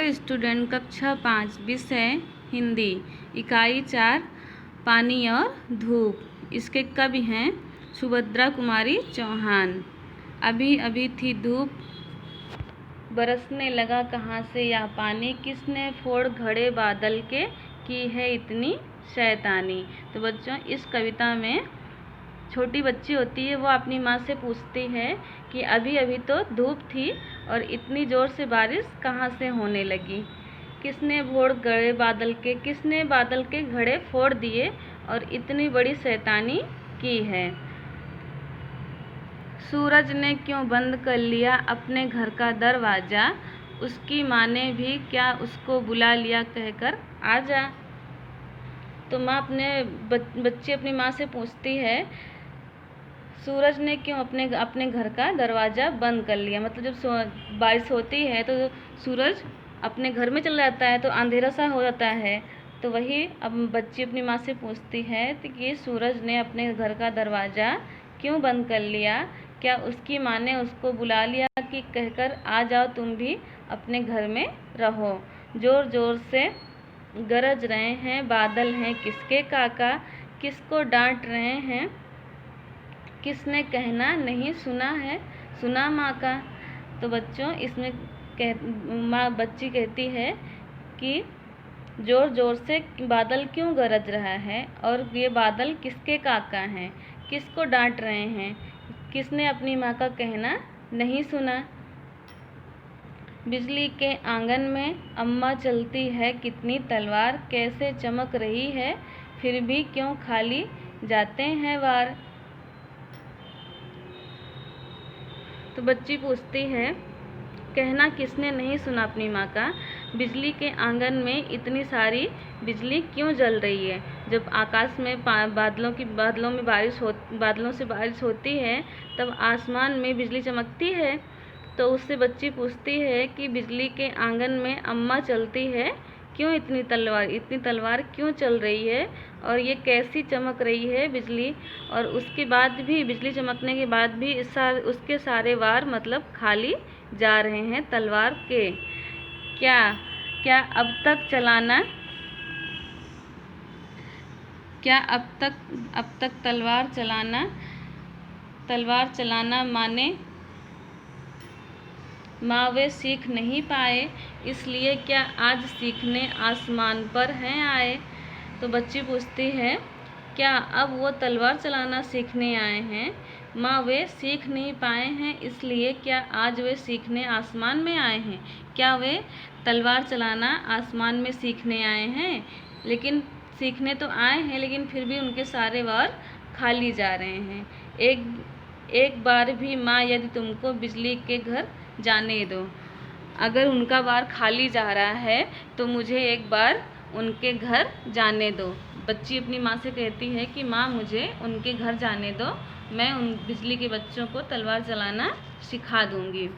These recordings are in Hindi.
डियर स्टूडेंट, कक्षा 5 विषय हिंदी, इकाई 4 पानी और धूप। इसके कवि हैं सुभद्रा कुमारी चौहान। अभी अभी थी धूप, बरसने लगा कहाँ से यह पानी, किसने फोड़ घड़े बादल के, की है इतनी शैतानी। तो बच्चों, इस कविता में छोटी बच्ची होती है, वो अपनी माँ से पूछती है कि अभी अभी तो धूप थी और इतनी ज़ोर से बारिश कहाँ से होने लगी। किसने फोड़ घड़े बादल के, किसने बादल के घड़े फोड़ दिए और इतनी बड़ी शैतानी की है। सूरज ने क्यों बंद कर लिया अपने घर का दरवाज़ा, उसकी माँ ने भी क्या उसको बुला लिया कहकर आजा। तो माँ बच्ची अपनी माँ से पूछती है, सूरज ने क्यों अपने घर का दरवाज़ा बंद कर लिया। मतलब जब बारिश होती है तो सूरज अपने घर में चला जाता है तो अंधेरा सा हो जाता है। तो वही अब बच्ची अपनी माँ से पूछती है कि सूरज ने अपने घर का दरवाज़ा क्यों बंद कर लिया, क्या उसकी माँ ने उसको बुला लिया कि कहकर आ जाओ तुम भी अपने घर में रहो। ज़ोर ज़ोर से गरज रहे हैं बादल हैं किसके काका, किसको डांट रहे हैं, किसने कहना नहीं सुना है, सुना माँ का। तो बच्चों, इसमें बच्ची कहती है कि ज़ोर ज़ोर से बादल क्यों गरज रहा है और ये बादल किसके काका हैं, किसको डांट रहे हैं, किसने अपनी माँ का कहना नहीं सुना। बिजली के आंगन में अम्मा चलती है कितनी तलवार, कैसे चमक रही है फिर भी क्यों खाली जाते हैं वार। तो बच्ची पूछती है, कहना किसने नहीं सुना अपनी माँ का, बिजली के आंगन में इतनी सारी बिजली क्यों जल रही है। जब आकाश में बादलों से बारिश होती है तब आसमान में बिजली चमकती है। तो उससे बच्ची पूछती है कि बिजली के आंगन में अम्मा चलती है क्यों, इतनी तलवार क्यों चल रही है और ये कैसी चमक रही है बिजली। और उसके बाद भी, बिजली चमकने के बाद भी उसके सारे वार मतलब खाली जा रहे हैं तलवार के। क्या अब तक तलवार चलाना माँ वे सीख नहीं पाए, इसलिए क्या आज सीखने आसमान पर हैं आए। तो बच्ची पूछती है, क्या अब वो तलवार चलाना सीखने आए हैं, माँ वे सीख नहीं पाए हैं इसलिए क्या आज वे सीखने आसमान में आए हैं। क्या वे तलवार चलाना आसमान में सीखने आए हैं, लेकिन सीखने तो आए हैं लेकिन फिर भी उनके सारे वार खाली जा रहे हैं। एक बार भी माँ यदि तुमको बिजली के घर जाने दो। अगर उनका वार खाली जा रहा है तो मुझे एक बार उनके घर जाने दो। बच्ची अपनी माँ से कहती है कि माँ मुझे उनके घर जाने दो, मैं उन बिजली के बच्चों को तलवार चलाना सिखा दूँगी।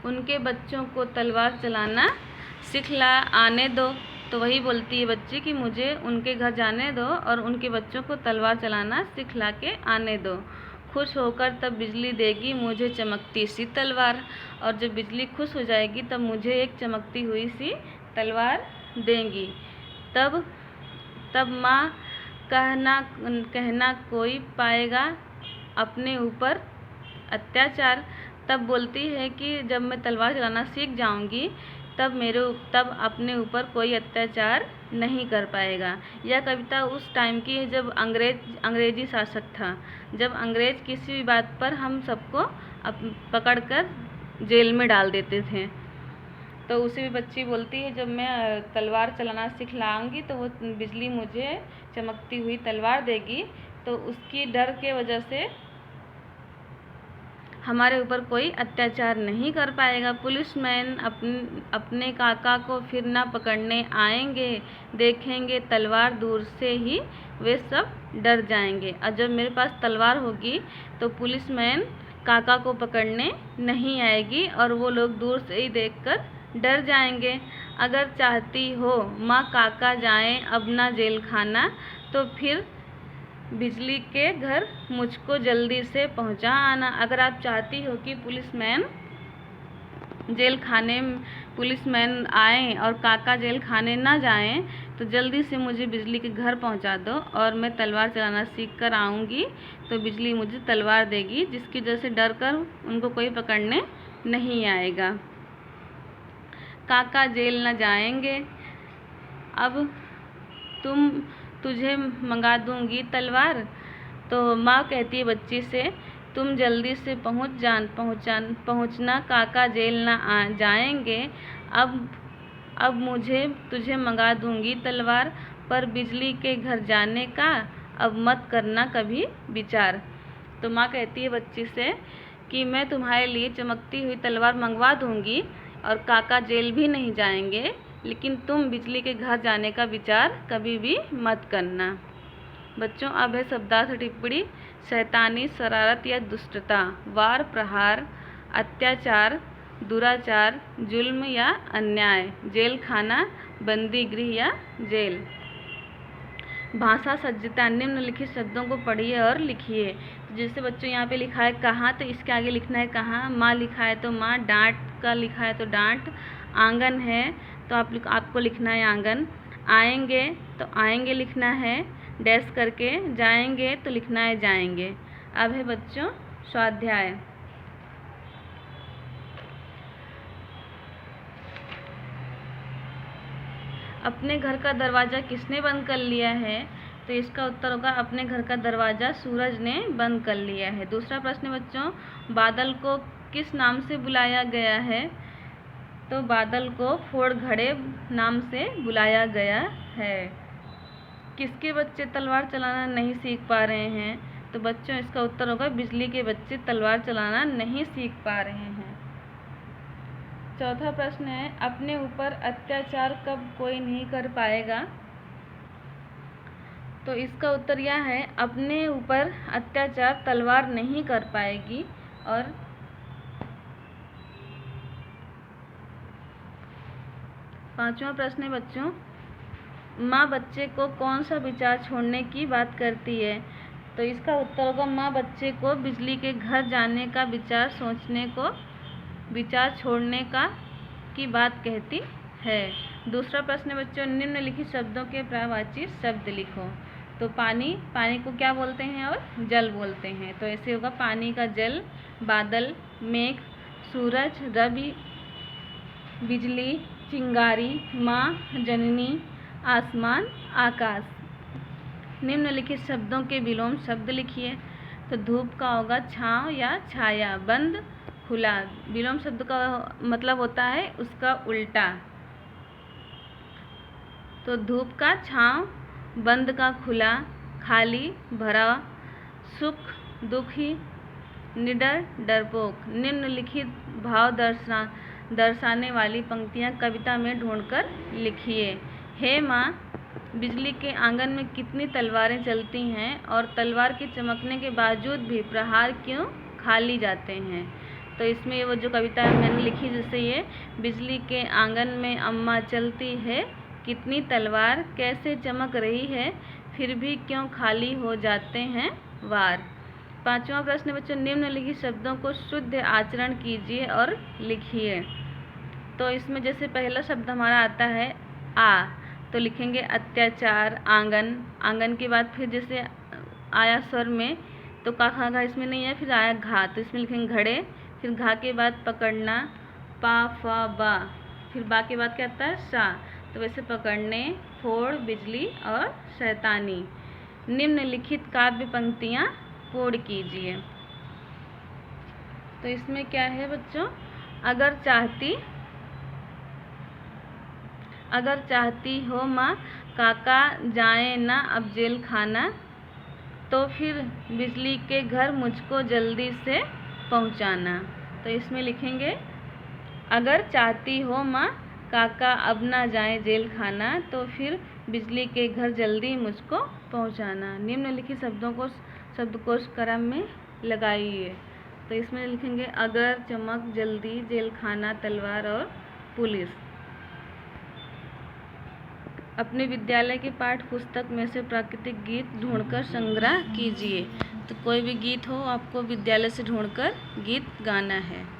उनके बच्चों को तलवार चलाना सिखला आने दो। तो वही बोलती है बच्ची कि मुझे उनके घर जाने दो और उनके बच्चों को तलवार चलाना सिखला के आने दो। खुश होकर तब बिजली देगी मुझे चमकती सी तलवार। और जब बिजली खुश हो जाएगी तब मुझे एक चमकती हुई सी तलवार देंगी। तब माँ कहना कोई पाएगा अपने ऊपर अत्याचार। तब बोलती है कि जब मैं तलवार चलाना सीख जाऊंगी तब अपने ऊपर कोई अत्याचार नहीं कर पाएगा। यह कविता उस टाइम की है जब अंग्रेजी शासक था, जब अंग्रेज किसी भी बात पर हम सबको पकड़कर जेल में डाल देते थे। तो उसी भी बच्ची बोलती है, जब मैं तलवार चलाना सिखलाऊंगी तो वो बिजली मुझे चमकती हुई तलवार देगी, तो उसकी डर के वजह से हमारे ऊपर कोई अत्याचार नहीं कर पाएगा। पुलिसमैन अपने काका को फिर ना पकड़ने आएंगे, देखेंगे तलवार दूर से ही वे सब डर जाएंगे। और जब मेरे पास तलवार होगी तो पुलिसमैन काका को पकड़ने नहीं आएगी और वो लोग दूर से ही देखकर डर जाएंगे। अगर चाहती हो माँ काका जाएं अब ना जेल खाना, तो फिर बिजली के घर मुझको जल्दी से पहुंचा आना। अगर आप चाहती हो कि पुलिसमैन जेल खाने पुलिसमैन आए और काका जेल खाने ना जाएं तो जल्दी से मुझे बिजली के घर पहुंचा दो और मैं तलवार चलाना सीख कर आऊँगी तो बिजली मुझे तलवार देगी, जिसकी वजह से डर कर उनको कोई पकड़ने नहीं आएगा। काका जेल न जाएंगे, अब तुझे मंगा दूंगी तलवार। तो माँ कहती है बच्ची से, तुम जल्दी से पहुँचना, काका जेल ना जाएंगे। अब मुझे तुझे मंगा दूंगी तलवार, पर बिजली के घर जाने का अब मत करना कभी विचार। तो माँ कहती है बच्ची से कि मैं तुम्हारे लिए चमकती हुई तलवार मंगवा दूंगी और काका जेल भी नहीं जाएंगे, लेकिन तुम बिजली के घर जाने का विचार कभी भी मत करना। बच्चों, अब है शब्दार्थ टिप्पणी। शैतानी, शरारत या दुष्टता, वार प्रहार, अत्याचार, दुराचार, जुल्म या अन्याय, जेल खाना, बंदी गृह या जेल। भाषा सज्जता, निम्नलिखित शब्दों को पढ़िए और लिखिए। जैसे बच्चों यहाँ पे लिखा है कहाँ, तो इसके आगे लिखना है कहाँ। माँ लिखा है तो माँ, डांट का लिखा है तो डांट, आंगन है तो आपको लिखना है आंगन, आएंगे तो आएंगे लिखना है डैश करके, जाएंगे तो लिखना है जाएंगे। अब है बच्चों स्वाध्याय। अपने घर का दरवाज़ा किसने बंद कर लिया है? तो इसका उत्तर होगा अपने घर का दरवाज़ा सूरज ने बंद कर लिया है। दूसरा प्रश्न बच्चों, बादल को किस नाम से बुलाया गया है? तो बादल को फोड़ घड़े नाम से बुलाया गया है। किसके बच्चे तलवार चलाना नहीं सीख पा रहे हैं? तो बच्चों इसका उत्तर होगा बिजली के बच्चे तलवार चलाना नहीं सीख पा रहे हैं। चौथा प्रश्न है, अपने ऊपर अत्याचार कब कोई नहीं कर पाएगा? तो इसका उत्तर यह है, अपने ऊपर अत्याचार तलवार नहीं कर पाएगी। और पांचवा प्रश्न है बच्चों, माँ बच्चे को कौन सा विचार छोड़ने की बात करती है? तो इसका उत्तर होगा माँ बच्चे को बिजली के घर जाने का विचार छोड़ने की बात कहती है। दूसरा प्रश्न बच्चों, निम्नलिखित शब्दों के पर्यायवाची शब्द लिखो। तो पानी को क्या बोलते हैं? और जल बोलते हैं। तो ऐसे होगा पानी का जल, बादल, मेघ, सूरज, रवि, बिजली, चिंगारी, माँ, जननी, आसमान, आकाश। निम्नलिखित शब्दों के विलोम शब्द लिखिए। तो धूप का होगा छांव या छाया, बंद, खुला। विलोम शब्द का मतलब होता है उसका उल्टा। तो धूप का छांव, बंद का खुला, खाली भरा, सुख दुखी, निडर डरपोक। निम्नलिखित भाव दर्शाने वाली पंक्तियाँ कविता में ढूंढकर लिखिए। हे माँ, बिजली के आंगन में कितनी तलवारें चलती हैं और तलवार के चमकने के बावजूद भी प्रहार क्यों खाली जाते हैं? तो इसमें वो जो कविता मैंने लिखी, जैसे ये बिजली के आंगन में अम्मा चलती है, कितनी तलवार कैसे चमक रही है, फिर भी क्यों खाली हो जाते हैं वार। पांचवा प्रश्न बच्चों, निम्नलिखित शब्दों को शुद्ध आचरण कीजिए और लिखिए। तो इसमें जैसे पहला शब्द हमारा आता है आ, तो लिखेंगे अत्याचार, आंगन के बाद फिर जैसे आया स्वर में तो का खा घा इसमें नहीं है, फिर आया घा तो इसमें लिखेंगे घड़े, फिर घा के बाद पकड़ना, पा फा बा, फिर बा के बाद क्या आता है सा। तो वैसे पकड़ने, फोड़, बिजली और शैतानी। निम्नलिखित काव्य पंक्तियाँ पूर्ण कीजिए। तो इसमें क्या है बच्चों, अगर चाहती हो माँ काका जाए ना अब जेल खाना, तो फिर बिजली के घर मुझको जल्दी से पहुँचाना। तो इसमें लिखेंगे अगर चाहती हो माँ काका अब ना जाए जेल खाना, तो फिर बिजली के घर जल्दी मुझको पहुँचाना। निम्नलिखित शब्दों को शब्दकोश क्रम में लगाइए। तो इसमें लिखेंगे अगर, चमक, जल्दी, जेल खाना, तलवार और पुलिस। अपने विद्यालय की पाठ्य पुस्तक में से प्राकृतिक गीत ढूंढकर संग्रह कीजिए। तो कोई भी गीत हो आपको विद्यालय से ढूंढकर गीत गाना है।